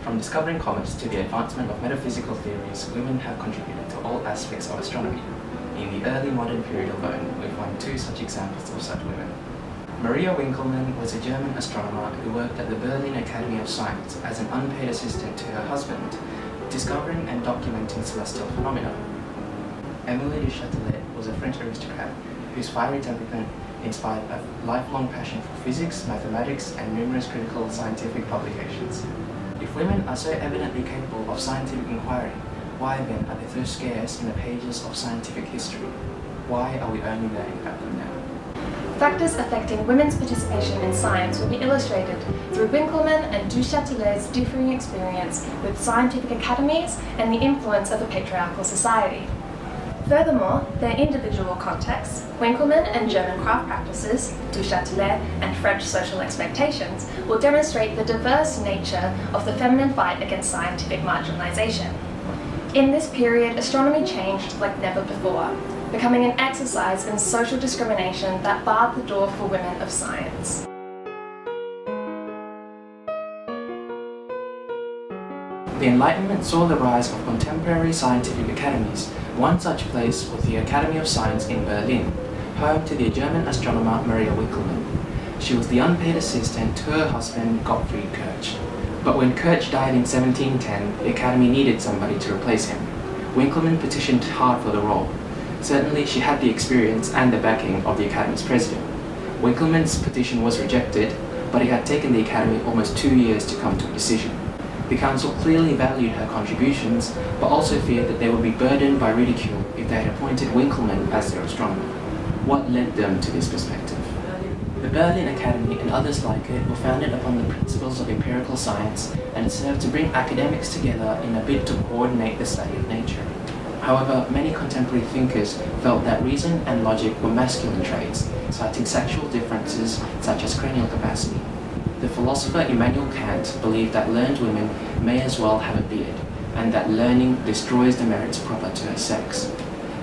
From discovering comets to the advancement of metaphysical theories, women have contributed to all aspects of astronomy. In the early modern period alone, we find two such examples of such women. Maria Winkelmann was a German astronomer who worked at the Berlin Academy of Science as an unpaid assistant to her husband, discovering and documenting celestial phenomena. Émilie du Châtelet was a French aristocrat whose fiery temperament inspired a lifelong passion for physics, mathematics, and numerous critical scientific publications. If women are so evidently capable of scientific inquiry, why then are they so scarce in the pages of scientific history? Why are we only learning about them now? Factors affecting women's participation in science will be illustrated through Winkelmann and du Châtelet's differing experience with scientific academies and the influence of a patriarchal society. Furthermore, their individual contexts, Winkelmann and German craft practices, du Châtelet and French social expectations, will demonstrate the diverse nature of the feminine fight against scientific marginalization. In this period, astronomy changed like never before, becoming an exercise in social discrimination that barred the door for women of science. The Enlightenment saw the rise of contemporary scientific academies. One such place was the Academy of Science in Berlin, home to the German astronomer Maria Winkelmann. She was the unpaid assistant to her husband Gottfried Kirch. But when Kirch died in 1710, the Academy needed somebody to replace him. Winkelmann petitioned hard for the role. Certainly she had the experience and the backing of the Academy's president. Winkelmann's petition was rejected, but it had taken the Academy almost 2 years to come to a decision. The Council clearly valued her contributions, but also feared that they would be burdened by ridicule if they had appointed Winkelmann as their astronomer. What led them to this perspective? The Berlin Academy and others like it were founded upon the principles of empirical science and served to bring academics together in a bid to coordinate the study of nature. However, many contemporary thinkers felt that reason and logic were masculine traits, citing sexual differences such as cranial capacity. The philosopher Immanuel Kant believed that learned women may as well have a beard, and that learning destroys the merits proper to her sex.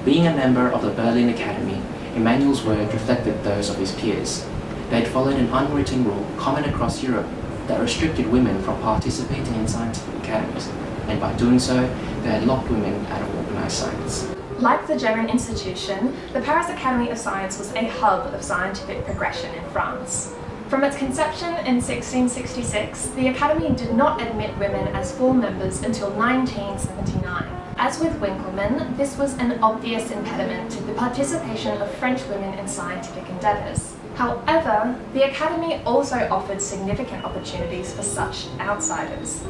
Being a member of the Berlin Academy, Immanuel's words reflected those of his peers. They had followed an unwritten rule common across Europe that restricted women from participating in scientific academies, and by doing so, they had locked women out of organized science. Like the German institution, the Paris Academy of Science was a hub of scientific progression in France. From its conception in 1666, the Academy did not admit women as full members until 1979. As with Winkelmann, this was an obvious impediment to the participation of French women in scientific endeavours. However, the Academy also offered significant opportunities for such outsiders.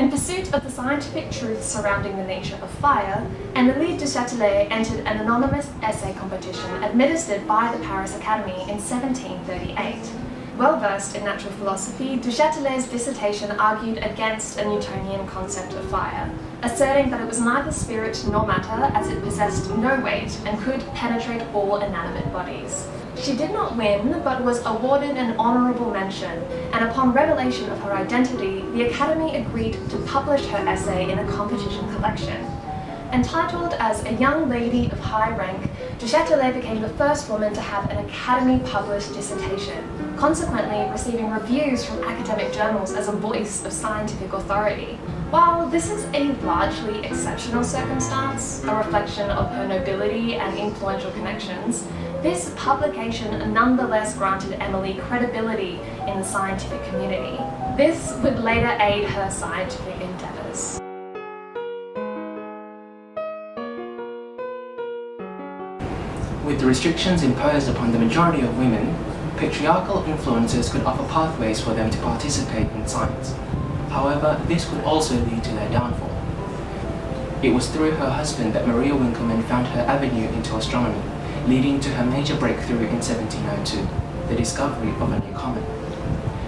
In pursuit of the scientific truth surrounding the nature of fire, Émilie du Châtelet entered an anonymous essay competition administered by the Paris Academy in 1738. Well versed in natural philosophy, du Châtelet's dissertation argued against a Newtonian concept of fire, asserting that it was neither spirit nor matter, as it possessed no weight and could penetrate all inanimate bodies. She did not win, but was awarded an honourable mention, and upon revelation of her identity, the Academy agreed to publish her essay in a competition collection. Entitled as A Young Lady of High Rank, du Châtelet became the first woman to have an Academy-published dissertation, consequently receiving reviews from academic journals as a voice of scientific authority. While this is a largely exceptional circumstance, a reflection of her nobility and influential connections, this publication nonetheless granted Émilie credibility in the scientific community. This would later aid her scientific endeavours. With the restrictions imposed upon the majority of women, patriarchal influences could offer pathways for them to participate in science. However, this could also lead to their downfall. It was through her husband that Maria Winkelmann found her avenue into astronomy, leading to her major breakthrough in 1702, the discovery of a new comet.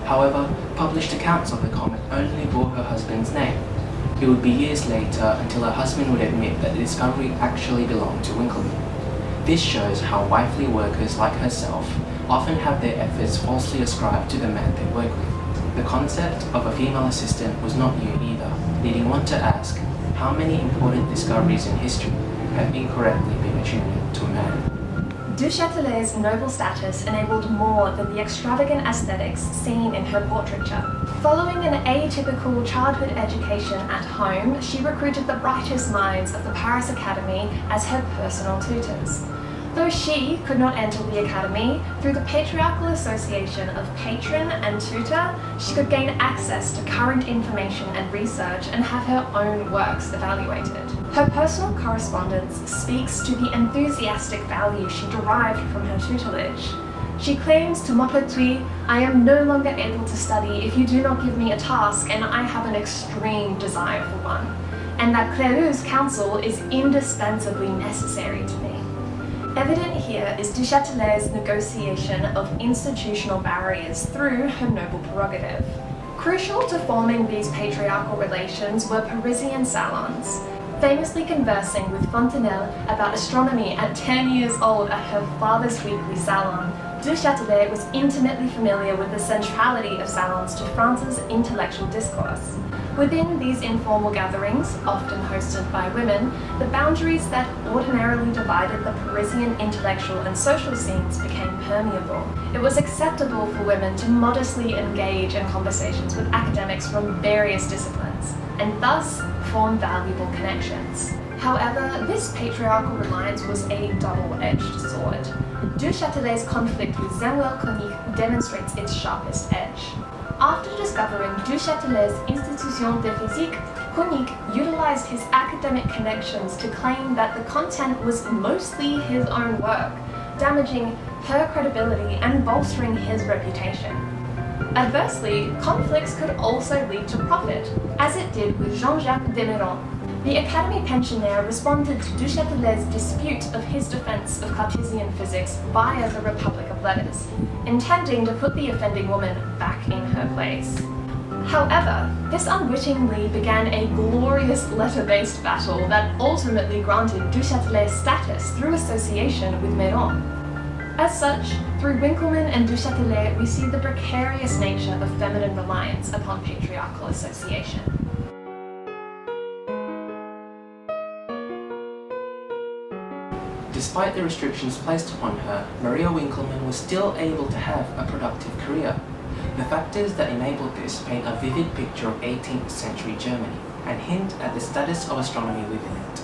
However, published accounts of the comet only bore her husband's name. It would be years later until her husband would admit that the discovery actually belonged to Winkelmann. This shows how wifely workers like herself often have their efforts falsely ascribed to the man they work with. The concept of a female assistant was not new either, leading one to ask, how many important discoveries in history have incorrectly been attributed to a man? Du Châtelet's noble status enabled more than the extravagant aesthetics seen in her portraiture. Following an atypical childhood education at home, she recruited the brightest minds of the Paris Academy as her personal tutors. Though she could not enter the academy, through the patriarchal association of patron and tutor, she could gain access to current information and research and have her own works evaluated. Her personal correspondence speaks to the enthusiastic value she derived from her tutelage. She claims to Maupertuis, "I am no longer able to study if you do not give me a task, and I have an extreme desire for one, and that Clerus's counsel is indispensably necessary to me." Evident here is Du Châtelet's negotiation of institutional barriers through her noble prerogative. Crucial to forming these patriarchal relations were Parisian salons. Famously conversing with Fontenelle about astronomy at 10 years old at her father's weekly salon, Du Châtelet was intimately familiar with the centrality of salons to France's intellectual discourse. Within these informal gatherings, often hosted by women, the boundaries that ordinarily divided the Parisian intellectual and social scenes became permeable. It was acceptable for women to modestly engage in conversations with academics from various disciplines, and thus form valuable connections. However, this patriarchal reliance was a double-edged sword. Du Châtelet's conflict with Samuel Koenig demonstrates its sharpest edge. After discovering Du Châtelet's Institution de Physique, Koenig utilized his academic connections to claim that the content was mostly his own work, damaging her credibility and bolstering his reputation. Adversely, conflicts could also lead to profit, as it did with Jean-Jacques Demeurant. The Academy pensionaire responded to Du Châtelet's dispute of his defense of Cartesian physics via the Republic of Letters, intending to put the offending woman back in her place. However, this unwittingly began a glorious letter-based battle that ultimately granted Du Châtelet status through association with Méron. As such, through Winckelmann and Du Châtelet, we see the precarious nature of feminine reliance upon patriarchal association. Despite the restrictions placed upon her, Maria Winckelmann was still able to have a productive career. The factors that enabled this paint a vivid picture of 18th century Germany and hint at the status of astronomy within it.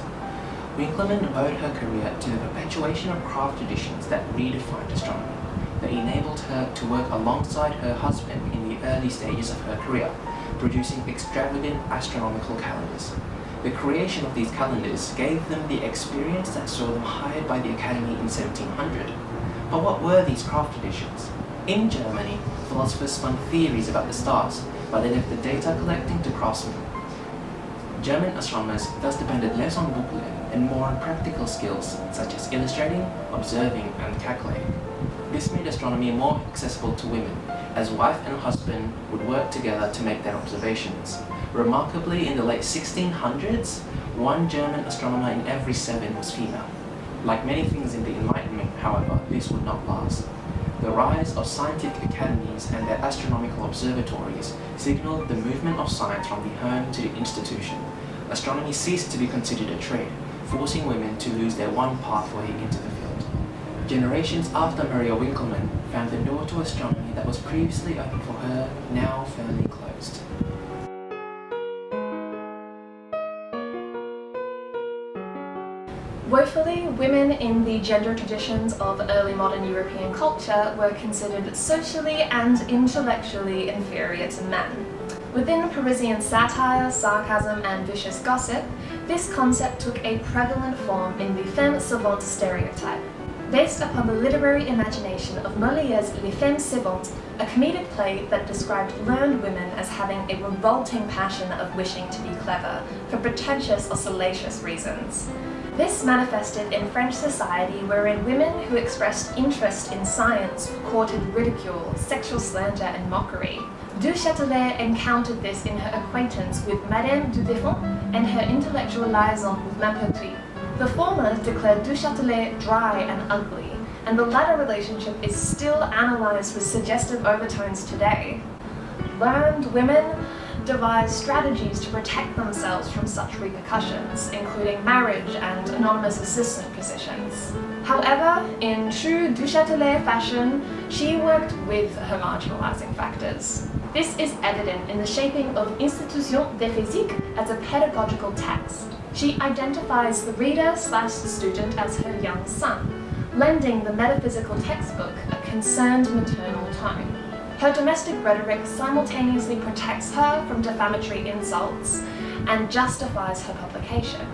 Winckelmann owed her career to the perpetuation of craft traditions that redefined astronomy, that enabled her to work alongside her husband in the early stages of her career, producing extravagant astronomical calendars. The creation of these calendars gave them the experience that saw them hired by the Academy in 1700. But what were these craft traditions? In Germany, philosophers spun theories about the stars, but they left the data collecting to craftsmen. German astronomers thus depended less on book learning and more on practical skills such as illustrating, observing, and calculating. This made astronomy more accessible to women, as wife and husband would work together to make their observations. Remarkably, in the late 1600s, one German astronomer in every 7 was female. Like many things in the Enlightenment, however, this would not last. The rise of scientific academies and their astronomical observatories signaled the movement of science from the home to the institution. Astronomy ceased to be considered a trade, forcing women to lose their one pathway into the field. Generations after Maria Winckelmann found the door to astronomy that was previously open for her now firmly closed. Woefully, women in the gender traditions of early modern European culture were considered socially and intellectually inferior to men. Within Parisian satire, sarcasm, and vicious gossip, this concept took a prevalent form in the femme savante stereotype. Based upon the literary imagination of Molière's Les Femmes Savantes, a comedic play that described learned women as having a revolting passion of wishing to be clever for pretentious or salacious reasons. This manifested in French society wherein women who expressed interest in science courted ridicule, sexual slander, and mockery. Du Châtelet encountered this in her acquaintance with Madame du Deffand and her intellectual liaison with Maupertuis. The former declared Du Châtelet dry and ugly, and the latter relationship is still analysed with suggestive overtones today. Learned women devised strategies to protect themselves from such repercussions, including marriage and anonymous assistant positions. However, in true Du Châtelet fashion, she worked with her marginalising factors. This is evident in the shaping of Institution de Physique as a pedagogical text. She identifies the reader/the student as her young son, lending the metaphysical textbook a concerned maternal tone. Her domestic rhetoric simultaneously protects her from defamatory insults and justifies her publication.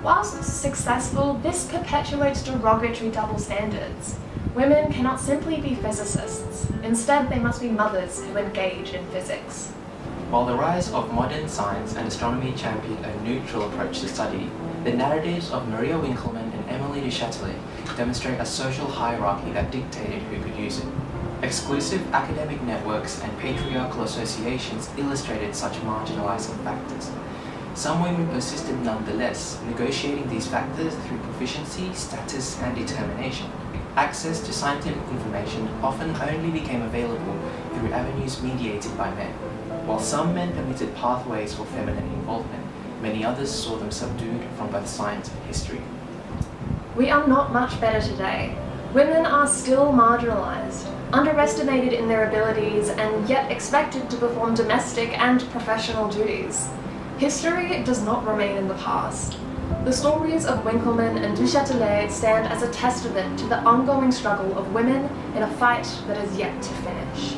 Whilst successful, this perpetuates derogatory double standards. Women cannot simply be physicists. Instead, they must be mothers who engage in physics. While the rise of modern science and astronomy championed a neutral approach to study, the narratives of Maria Winkelmann and Emily du Châtelet demonstrate a social hierarchy that dictated who could use it. Exclusive academic networks and patriarchal associations illustrated such marginalizing factors. Some women persisted nonetheless, negotiating these factors through proficiency, status, and determination. Access to scientific information often only became available through avenues mediated by men. While some men permitted pathways for feminine involvement, many others saw them subdued from both science and history. We are not much better today. Women are still marginalized, underestimated in their abilities, and yet expected to perform domestic and professional duties. History does not remain in the past. The stories of Winkelmann and du Châtelet stand as a testament to the ongoing struggle of women in a fight that is yet to finish.